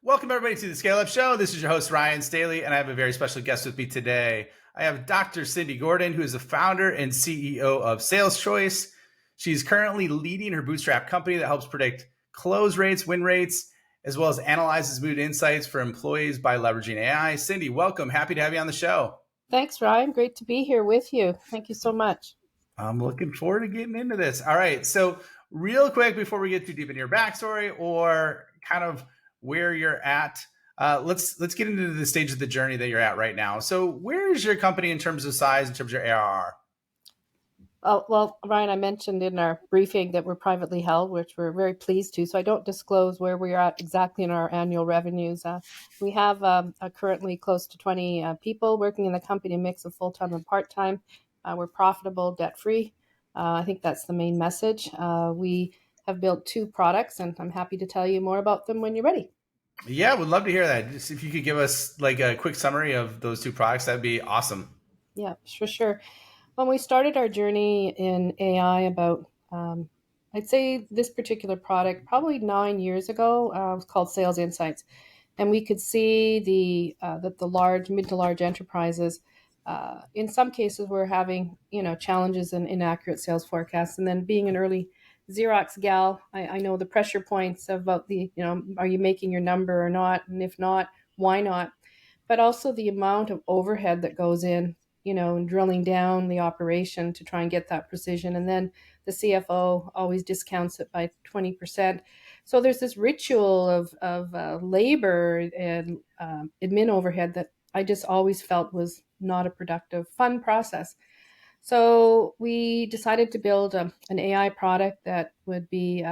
Welcome, everybody, to the Scale Up Show. This is your host, Ryan Staley, and I have a very special guest with me today. I have Dr. Cindy Gordon, who is the founder and CEO of SalesChoice. She's currently leading her bootstrap company that helps predict close rates, win rates, as well as analyzes mood insights for employees by leveraging AI. Cindy, welcome. Happy to have you on the show. Thanks, Ryan. Great to be here with you. Thank you so much. I'm looking forward to getting into this. All right. So real quick, before we get too deep into your backstory or kind of where you're at, let's get into the stage of the journey that you're at right now. So where is your company in terms of size, in terms of your ARR? Well, Ryan, I mentioned in our briefing that we're privately held, which we're very pleased to. So I don't disclose where we're at exactly in our annual revenues. We have currently close to 20 people working in the company, a mix of full-time and part-time. We're profitable, debt-free. I think that's the main message. We have built 2 products, and I'm happy to tell you more about them when you're ready. Yeah, would love to hear that. Just if you could give us like a quick summary of those 2 products, that'd be awesome. Yeah, for sure. When we started our journey in AI about, I'd say this particular product probably 9 years ago, it was called Sales Insights. And we could see that the large, mid to large enterprises, in some cases, were having challenges and inaccurate sales forecasts. And then being an early Xerox gal, I know the pressure points about are you making your number or not? And if not, why not? But also the amount of overhead that goes in, and drilling down the operation to try and get that precision. And then the CFO always discounts it by 20%. So there's this ritual of labor and admin overhead that I just always felt was not a productive, fun process. So we decided to build an AI product that would be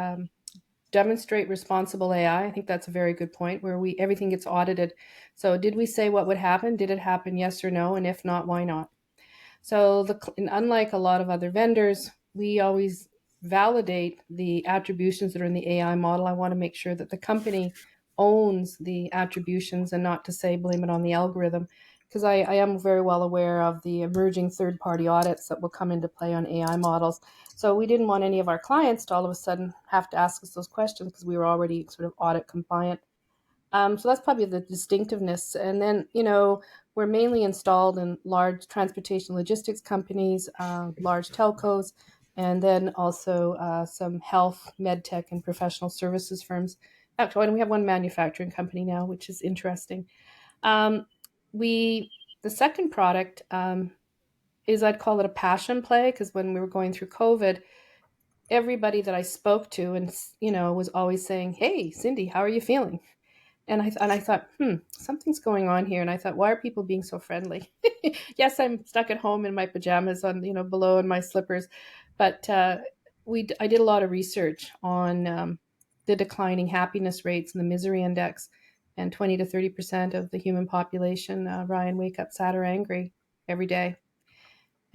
demonstrate responsible AI. I think that's a very good point where everything gets audited. So did we say what would happen? Did it happen? Yes or no? And if not, why not? So and unlike a lot of other vendors, we always validate the attributions that are in the AI model. I want to make sure that the company owns the attributions and not to say blame it on the algorithm, because I am very well aware of the emerging third-party audits that will come into play on AI models. So we didn't want any of our clients to all of a sudden have to ask us those questions because we were already sort of audit compliant. So that's probably the distinctiveness. And then, we're mainly installed in large transportation logistics companies, large telcos, and then also some health, med tech, and professional services firms. Actually, and we have one manufacturing company now, which is interesting. Um, the second product is, I'd call it a passion play, because when we were going through COVID, everybody that I spoke to and was always saying, "Hey, Cindy, how are you feeling?" And I thought, something's going on here. And I thought, why are people being so friendly? Yes, I'm stuck at home in my pajamas on, below in my slippers. But I did a lot of research on the declining happiness rates and the misery index. And 20 to 30% of the human population, Ryan, wake up sad or angry every day.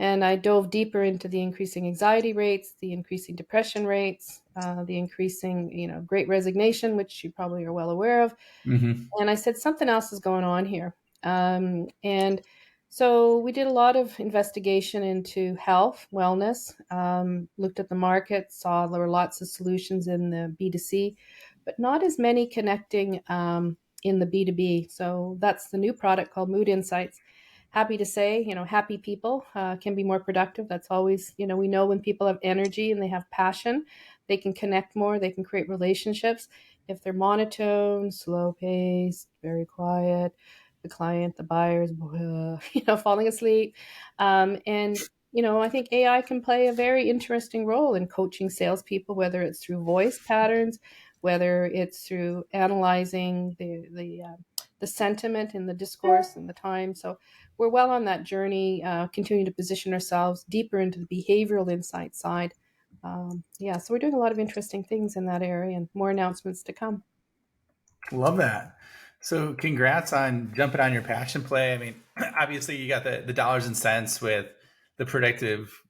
And I dove deeper into the increasing anxiety rates, the increasing depression rates, the increasing, great resignation, which you probably are well aware of. Mm-hmm. And I said, something else is going on here. And so we did a lot of investigation into health, wellness, looked at the market, saw there were lots of solutions in the B2C, but not as many connecting in the B2B. So that's the new product called Mood Insights. Happy to say, happy people can be more productive. That's always, we know when people have energy and they have passion, they can connect more, they can create relationships. If they're monotone, slow paced, very quiet, the client, the buyers, falling asleep. I think AI can play a very interesting role in coaching salespeople, whether it's through voice patterns, whether it's through analyzing the sentiment in the discourse and the time. So we're well on that journey, continuing to position ourselves deeper into the behavioral insight side. So we're doing a lot of interesting things in that area and more announcements to come. Love that. So congrats on jumping on your passion play. I mean, obviously you got the dollars and cents with the predictive,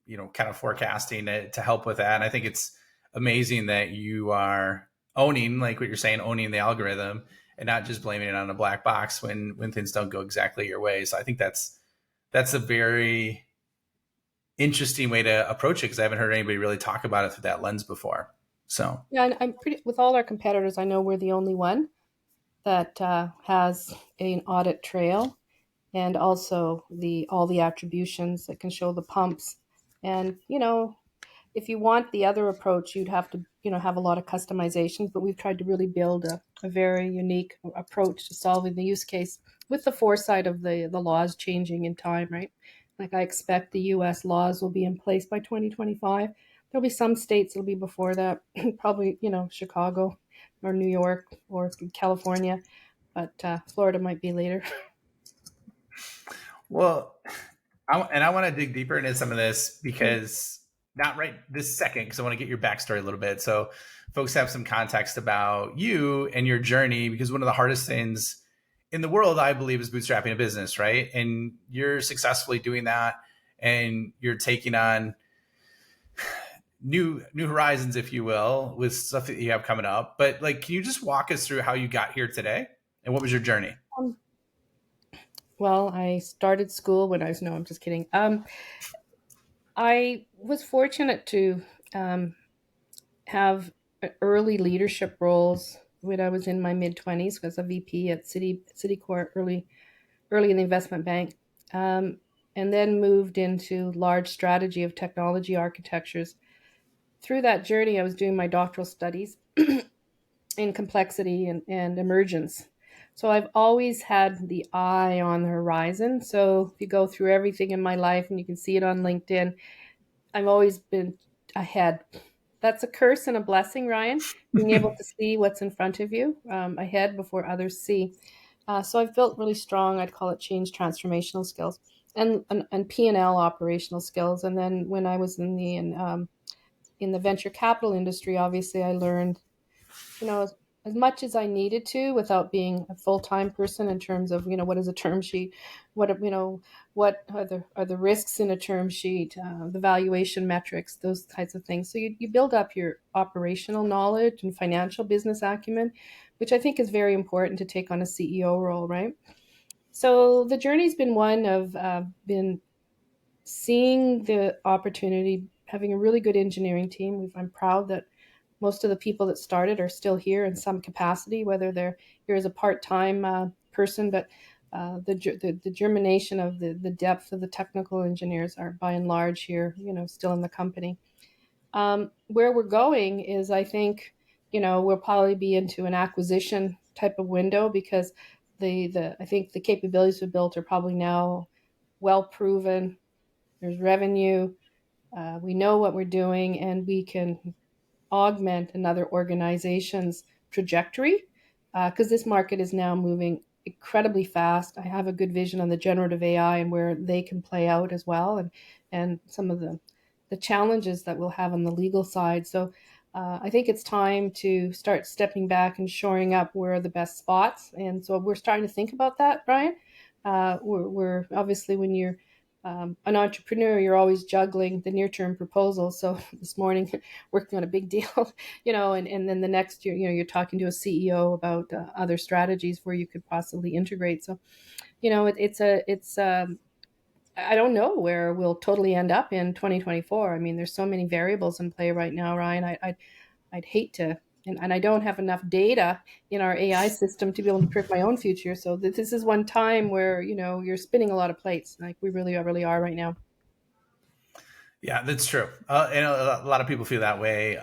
kind of forecasting to help with that. And I think it's amazing that you are owning, like what you're saying, owning the algorithm and not just blaming it on a black box when things don't go exactly your way. So I think that's a very interesting way to approach it, because I haven't heard anybody really talk about it through that lens before. So Yeah, and I'm pretty with all our competitors. I know we're the only one that has an audit trail and also the all the attributions that can show the pumps. And if you want the other approach, you'd have to have a lot of customizations. But we've tried to really build a very unique approach to solving the use case with the foresight of the laws changing in time, right? Like I expect the U.S. laws will be in place by 2025. There'll be some states that'll be before that, probably Chicago or New York or California, but Florida might be later. Well, I want to dig deeper into some of this because not right this second, because I want to get your backstory a little bit. So folks have some context about you and your journey, because one of the hardest things in the world, I believe, is bootstrapping a business, right? And you're successfully doing that, and you're taking on new horizons, if you will, with stuff that you have coming up. But like, can you just walk us through how you got here today and what was your journey? Um, well, I started school when I was no, I'm just kidding. I was fortunate to have early leadership roles when I was in my mid 20s as a VP at Citicorp early in the investment bank, and then moved into large strategy of technology architectures. Through that journey, I was doing my doctoral studies in complexity and emergence. So I've always had the eye on the horizon. So if you go through everything in my life, and you can see it on LinkedIn, I've always been ahead. That's a curse and a blessing, Ryan, being able to see what's in front of you ahead before others see. So I've built really strong, I'd call it change transformational skills and P&L operational skills. And then when I was in the venture capital industry, obviously I learned as much as I needed to without being a full time person in terms of what is a term sheet, what are the risks in a term sheet, the valuation metrics, those types of things. So you build up your operational knowledge and financial business acumen, which I think is very important to take on a CEO role, right? So the journey's been one of been seeing the opportunity, having a really good engineering team. I'm proud that most of the people that started are still here in some capacity, whether they're here as a part-time person, but the germination of the depth of the technical engineers are by and large here, still in the company. Where we're going is, I think, we'll probably be into an acquisition type of window because I think the capabilities we built are probably now well proven. There's revenue. We know what we're doing, and we can augment another organization's trajectory because this market is now moving incredibly fast. I have a good vision on the generative AI and where they can play out as well, and some of the challenges that we'll have on the legal side. So I think it's time to start stepping back and shoring up where are the best spots. And so we're starting to think about that, Brian. We're obviously, when you're an entrepreneur, you're always juggling the near-term proposals. So this morning, working on a big deal, and then the next year, you're talking to a CEO about other strategies where you could possibly integrate. So, it's I don't know where we'll totally end up in 2024. I mean, there's so many variables in play right now, Ryan. I'd hate to, and I don't have enough data in our AI system to be able to predict my own future. So this is one time where you're spinning a lot of plates, like we really are right now. Yeah, that's true. And a lot of people feel that way.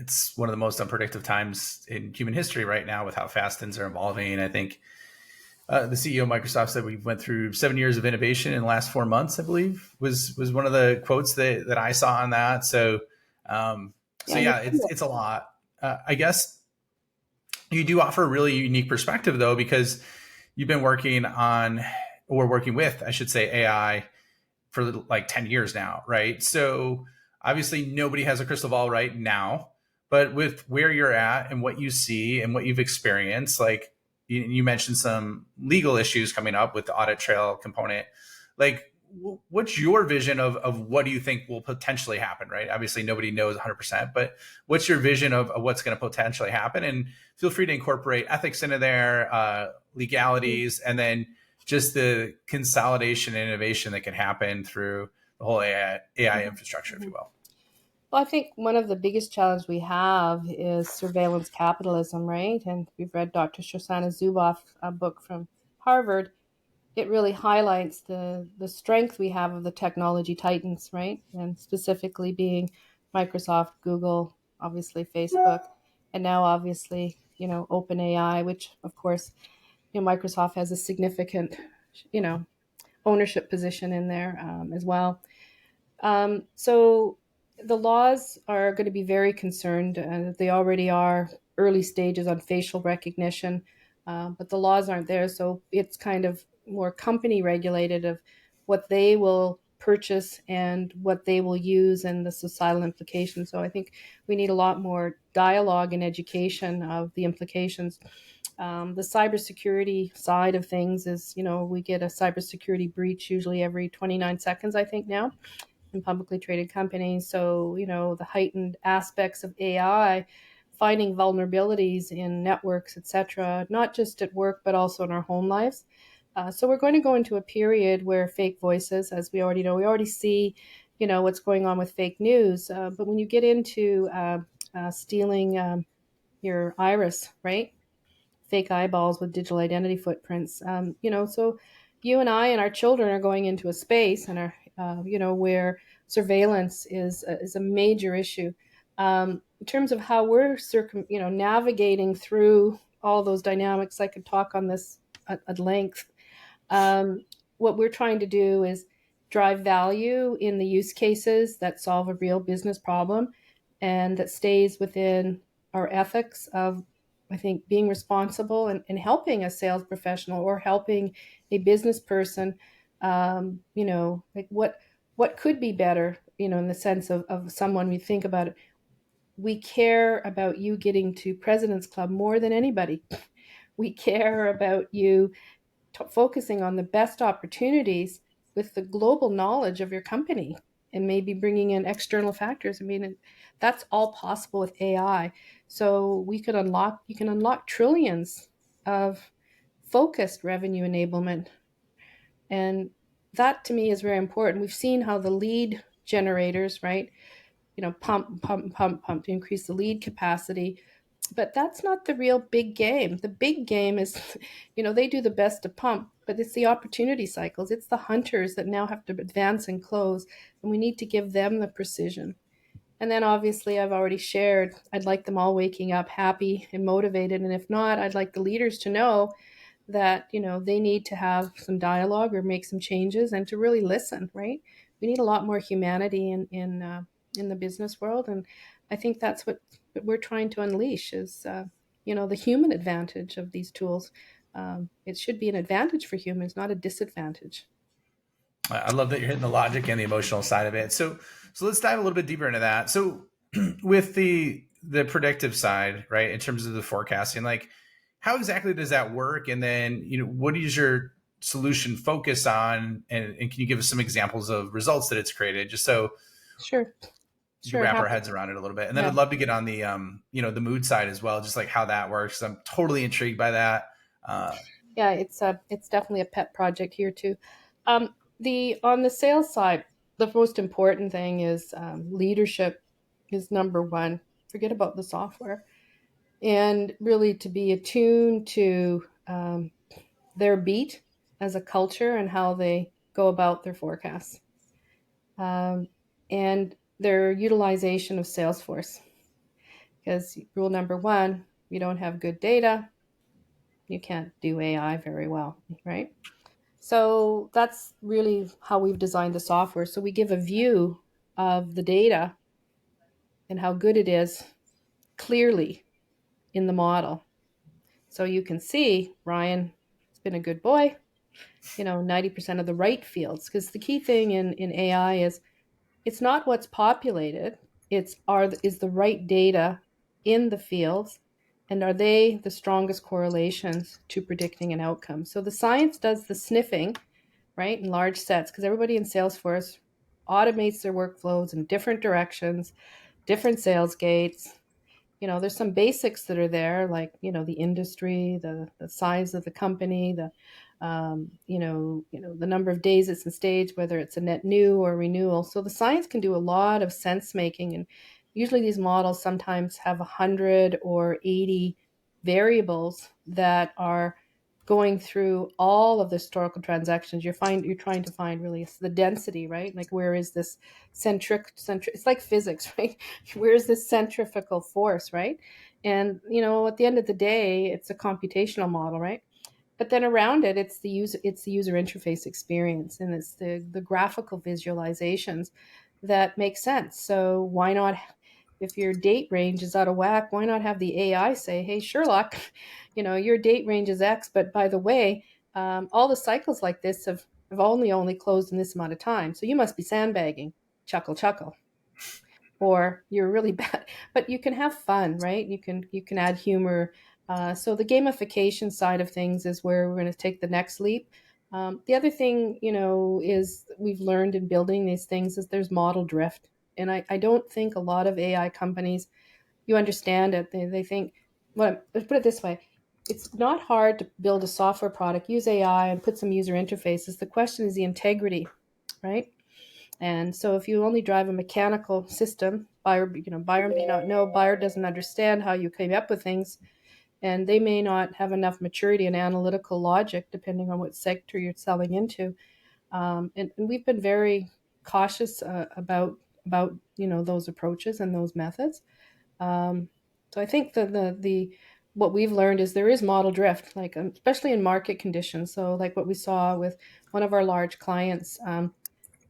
It's one of the most unpredictable times in human history right now with how fast things are evolving. I think the CEO of Microsoft said we went through 7 years of innovation in the last 4 months, I believe, was one of the quotes that I saw on that. So, Yeah, it's a lot. I guess you do offer a really unique perspective, though, because you've been working on, or working with, I should say, AI for like 10 years now, right? So obviously nobody has a crystal ball right now, but with where you're at and what you see and what you've experienced, like you mentioned some legal issues coming up with the audit trail component. Like, what's your vision of what do you think will potentially happen, right? Obviously nobody knows 100%, but what's your vision of what's going to potentially happen? And feel free to incorporate ethics into there, legalities, and then just the consolidation and innovation that can happen through the whole AI infrastructure, if you will. Well, I think one of the biggest challenges we have is surveillance capitalism, right? And we've read Dr. Shoshana Zuboff's book from Harvard. It really highlights the strength we have of the technology titans, right? And specifically being Microsoft, Google, obviously Facebook, and now obviously, OpenAI, which of course, Microsoft has a significant, you know, ownership position in there as well. So the laws are going to be very concerned. They already are early stages on facial recognition, but the laws aren't there. So it's kind of more company regulated of what they will purchase and what they will use and the societal implications. So I think we need a lot more dialogue and education of the implications. The cybersecurity side of things is, we get a cybersecurity breach usually every 29 seconds, I think now in publicly traded companies. So, the heightened aspects of AI, finding vulnerabilities in networks, etc., not just at work, but also in our home lives. So we're going to go into a period where fake voices, as we already know, we already see, what's going on with fake news. But when you get into stealing your iris, right? Fake eyeballs with digital identity footprints. So you and I and our children are going into a space and where surveillance is a major issue. In terms of how we're navigating through all those dynamics, I could talk on this at length. Um, what we're trying to do is drive value in the use cases that solve a real business problem and that stays within our ethics of, I think, being responsible and helping a sales professional or helping a business person, like what could be better, in the sense of someone. We think about it. We care about you getting to President's Club more than anybody. We care about you focusing on the best opportunities with the global knowledge of your company and maybe bringing in external factors. I mean, that's all possible with AI. So you can unlock trillions of focused revenue enablement. And that to me is very important. We've seen how the lead generators, right? Pump, pump, pump, pump to increase the lead capacity, but that's not the real big game. The big game is, they do the best to pump, but it's the opportunity cycles. It's the hunters that now have to advance and close, and we need to give them the precision. And then obviously, I've already shared, I'd like them all waking up happy and motivated. And if not, I'd like the leaders to know that, they need to have some dialogue or make some changes and to really listen, right? We need a lot more humanity in the business world. And I think that's what we're trying to unleash is, the human advantage of these tools. It should be an advantage for humans, not a disadvantage. I love that you're hitting the logic and the emotional side of it. So let's dive a little bit deeper into that. So with the predictive side, right, in terms of the forecasting, like how exactly does that work? And then, what is your solution focus on? And can you give us some examples of results that it's created, just so Sure, we can sure. wrap our Happy. heads around it a little bit? And then Yeah. I'd love to get on the, the mood side as well, just like how that works. I'm totally intrigued by that. Uh, Yeah, it's definitely a pet project here too. The On the sales side, the most important thing is leadership is number one. Forget about the software, and really to be attuned to their beat as a culture and how they go about their forecasts, um, and their utilization of Salesforce. Because rule number one, you don't have good data, you can't do AI very well, right? So that's really how we've designed the software. So we give a view of the data and how good it is clearly in the model. So you can see Ryan has been a good boy, 90% of the right fields. Because the key thing in AI is it's not what's populated, is the right data in the fields, and are they the strongest correlations to predicting an outcome. So the science does the sniffing, right, in large sets, because everybody in Salesforce automates their workflows in different directions, different sales gates. there's some basics that are there, like, the industry, the size of the company, the number of days it's in stage, whether it's a net new or renewal. So the science can do a lot of sense making, and usually these models sometimes have 100 or 80 variables that are going through all of the historical transactions. You're trying to find really the density, right? Like, where is this centric, it's like physics, right? Where is this centrifugal force, right? And at the end of the day, it's a computational model, right? But then around it, it's the user interface experience, and it's the graphical visualizations that make sense. So why not, if your date range is out of whack, why not have the AI say, hey, Sherlock, your date range is X, but by the way, all the cycles like this have only closed in this amount of time, so you must be sandbagging. Chuckle, chuckle. Or you're really bad. But you can have fun, right? You can add humor. So the gamification side of things is where we're going to take the next leap. The other thing, is we've learned in building these things is there's model drift. And I don't think a lot of AI companies, you understand it. They think, well, let's put it this way. It's not hard to build a software product, use AI and put some user interfaces. The question is the integrity, right? And so if you only drive a mechanical system, buyer may not know, buyer doesn't understand how you came up with things, and they may not have enough maturity and analytical logic, depending on what sector you're selling into. And we've been very cautious about those approaches and those methods. So I think the what we've learned is there is model drift, like, especially in market conditions. So like what we saw with one of our large clients.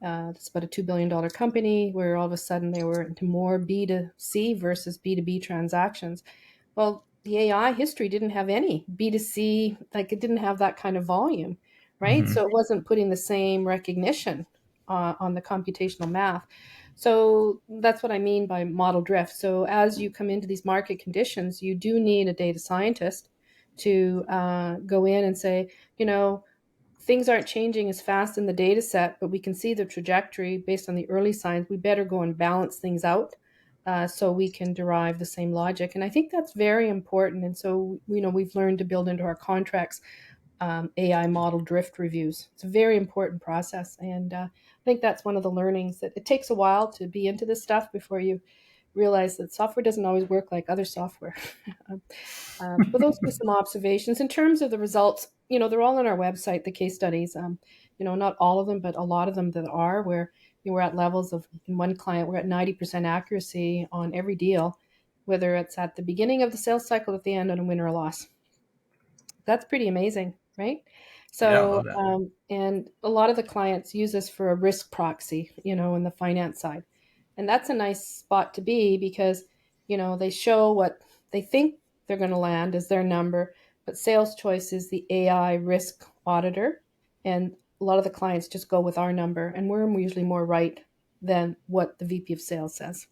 It's about a $2 billion company where all of a sudden they were into more B2C versus B2B transactions. Well, the AI history didn't have any B2C, like, it didn't have that kind of volume, right? Hmm. So it wasn't putting the same recognition on the computational math. So that's what I mean by model drift. So as you come into these market conditions, you do need a data scientist to go in and say, things aren't changing as fast in the data set, but we can see the trajectory based on the early signs. We better go and balance things out so we can derive the same logic. And I think that's very important. And so, we've learned to build into our contracts AI model drift reviews. It's a very important process. And I think that's one of the learnings, that it takes a while to be into this stuff before you realize that software doesn't always work like other software. But those are some observations. In terms of the results, they're all on our website, the case studies. Not all of them, but a lot of them that are, where we're at levels of, in one client, we're at 90% accuracy on every deal, whether it's at the beginning of the sales cycle, at the end, on a win or a loss. That's pretty amazing, right? Yeah, I So, love that. and a lot of the clients use this for a risk proxy, in the finance side. And that's a nice spot to be because, they show what they think they're going to land as their number, but SalesChoice is the AI risk auditor. And a lot of the clients just go with our number, and we're usually more right than what the VP of sales says.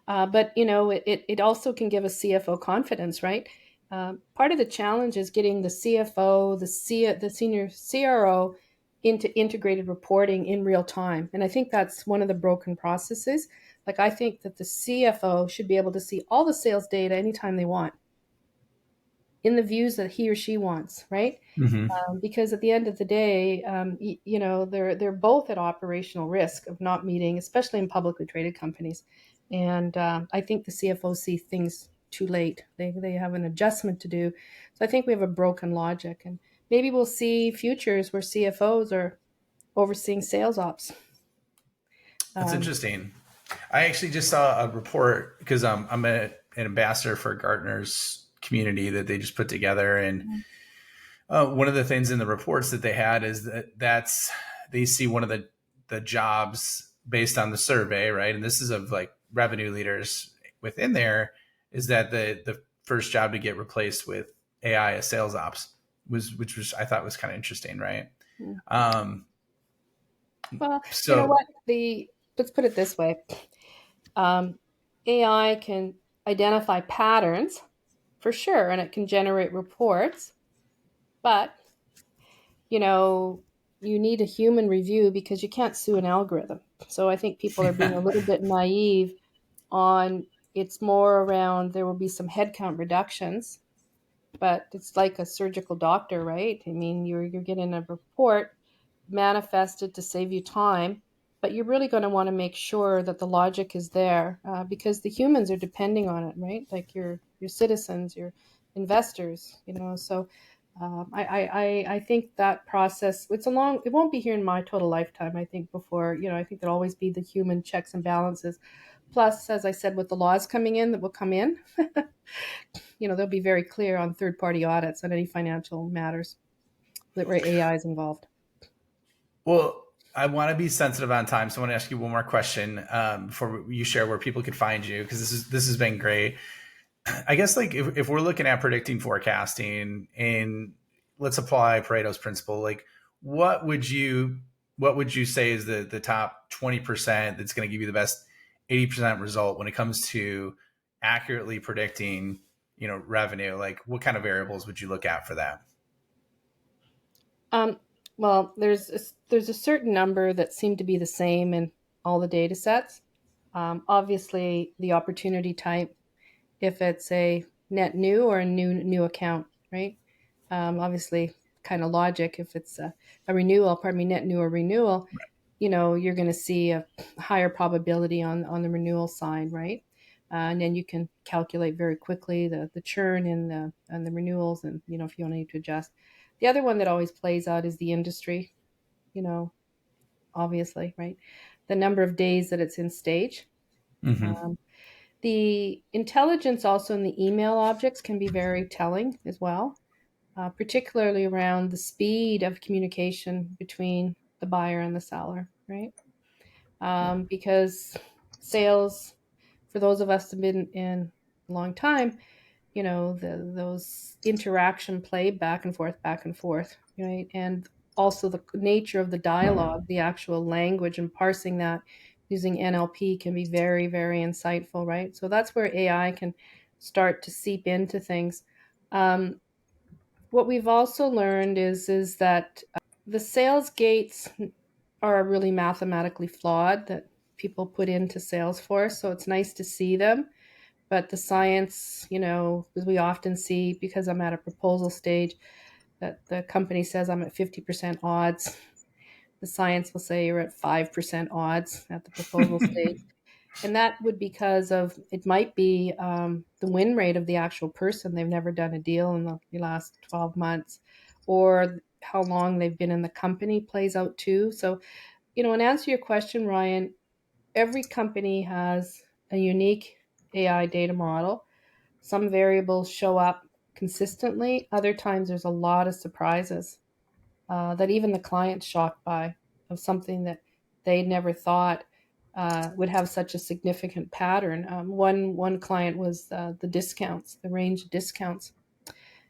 But it also can give a CFO confidence, right? Part of the challenge is getting the CFO, the senior CRO into integrated reporting in real time, and I think that's one of the broken processes. Like, I think that the CFO should be able to see all the sales data anytime they want, in the views that he or she wants, right? Hmm. Because at the end of the day, they're both at operational risk of not meeting, especially in publicly traded companies. And I think the CFO see things too late. They have an adjustment to do. So I think we have a broken logic, and maybe we'll see futures where CFOs are overseeing sales ops. That's Um, interesting. I actually just saw a report because I'm an ambassador for Gartner's community that they just put together, and one of the things in the reports that they had is that's they see one of the jobs based on the survey, right? And this is of like revenue leaders within there, is that the first job to get replaced with AI as sales ops which was I thought was kind of interesting, right? Um, well, you know so what? Let's put it this way. Um, AI can identify patterns for sure, and it can generate reports, but you know, you need a human review because you can't sue an algorithm. So I think people are being a little bit naive on, It's more around there will be some headcount reductions, but it's like a surgical doctor, right? I mean, you're getting a report manifested to save you time, but you're really going to want to make sure that the logic is there, because the humans are depending on it, right? Like your citizens, your investors, So I think that process, it won't be here in my total lifetime. I think I think there'll always be the human checks and balances. Plus, as I said, with the laws coming in that will come in, they'll be very clear on third party audits on any financial matters that where AI is involved. Well, I want to be sensitive on time, so I want to ask you one more question before you share where people could find you, because this has been great. I guess like if we're looking at predicting forecasting and let's apply Pareto's principle, like what would you say is the top 20% that's going to give you the best 80% result when it comes to accurately predicting, revenue? Like what kind of variables would you look at for that? Um, well, there's a certain number that seem to be the same in all the data sets. Obviously, the opportunity type, if it's a net new or a new account, right? Obviously, kind of logic. If it's a renewal, pardon me, net new or renewal, you're going to see a higher probability on the renewal side, right? And then you can calculate very quickly the churn and the renewals, and if you need to adjust. The other one that always plays out is the industry, you know, obviously, right? The number of days that it's in stage. Mm-hmm. Um, the intelligence also in the email objects can be very telling as well, particularly around the speed of communication between the buyer and the seller, right? Because sales, for those of us that have been in a long time, those interaction play back and forth, right? And also the nature of the dialogue, the actual language and parsing that using NLP can be very, very insightful, right? So that's where AI can start to seep into things. Um, what we've also learned is that the sales gates are really mathematically flawed that people put into Salesforce. So it's nice to see them. But the science, as we often see, because I'm at a proposal stage, that the company says I'm at 50% odds. The science will say you're at 5% odds at the proposal stage. And that would because of it might be the win rate of the actual person. They've never done a deal in the last 12 months, or how long they've been in the company plays out too. So, in answer to your question, Ryan, every company has a unique AI data model. Some variables show up consistently. Other times there's a lot of surprises that even the client's shocked by, of something that they never thought would have such a significant pattern. One client was the discounts, the range of discounts,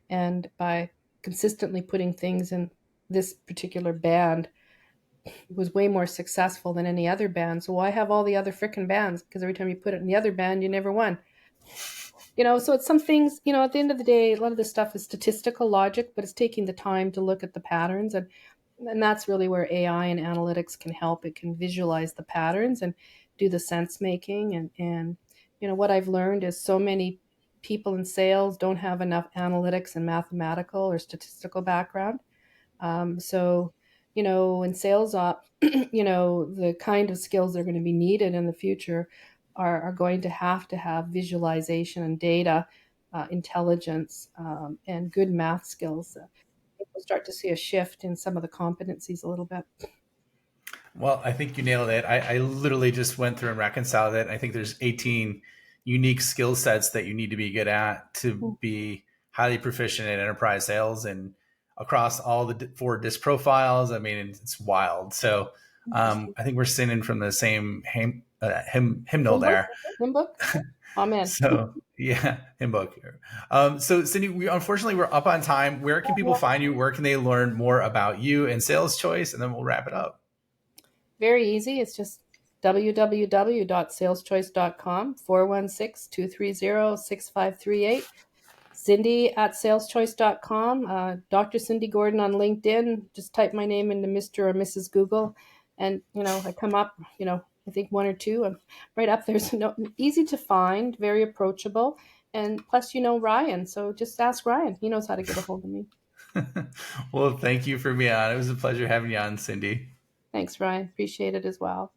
and by consistently putting things in this particular band was way more successful than any other band. So why have all the other frickin' bands? Because every time you put it in the other band, you never won. So it's some things, at the end of the day, a lot of this stuff is statistical logic, but it's taking the time to look at the patterns. And that's really where AI and analytics can help. It can visualize the patterns and do the sense making. And what I've learned is so many people in sales don't have enough analytics and mathematical or statistical background. So, in sales op, the kind of skills that are going to be needed in the future are going to have visualization and data, intelligence, and good math skills. We'll start to see a shift in some of the competencies a little bit. Well, I think you nailed it. I literally just went through and reconciled it. I think there's 18 unique skill sets that you need to be good at to be highly proficient in enterprise sales and across all the four disc profiles. I mean, it's wild. So Interesting. I think we're singing from the same hymnal Hymn book? there. Hymn book? Amen. So yeah, hymn book. So Cindy, unfortunately we're up on time. Where can people find you? Where can they learn more about you and Sales Choice? And then we'll wrap it up. Very easy. It's just www.saleschoice.com, 416-230-6538. Cindy at saleschoice.com, Dr. Cindy Gordon on LinkedIn. Just type my name into Mr. or Mrs. Google, and I come up. I think one or two. I'm right up there. So no, easy to find, very approachable. And plus, you know Ryan. So just ask Ryan. He knows how to get a hold of me. Well, thank you for being on. It was a pleasure having you on, Cindy. Thanks, Ryan. Appreciate it as well.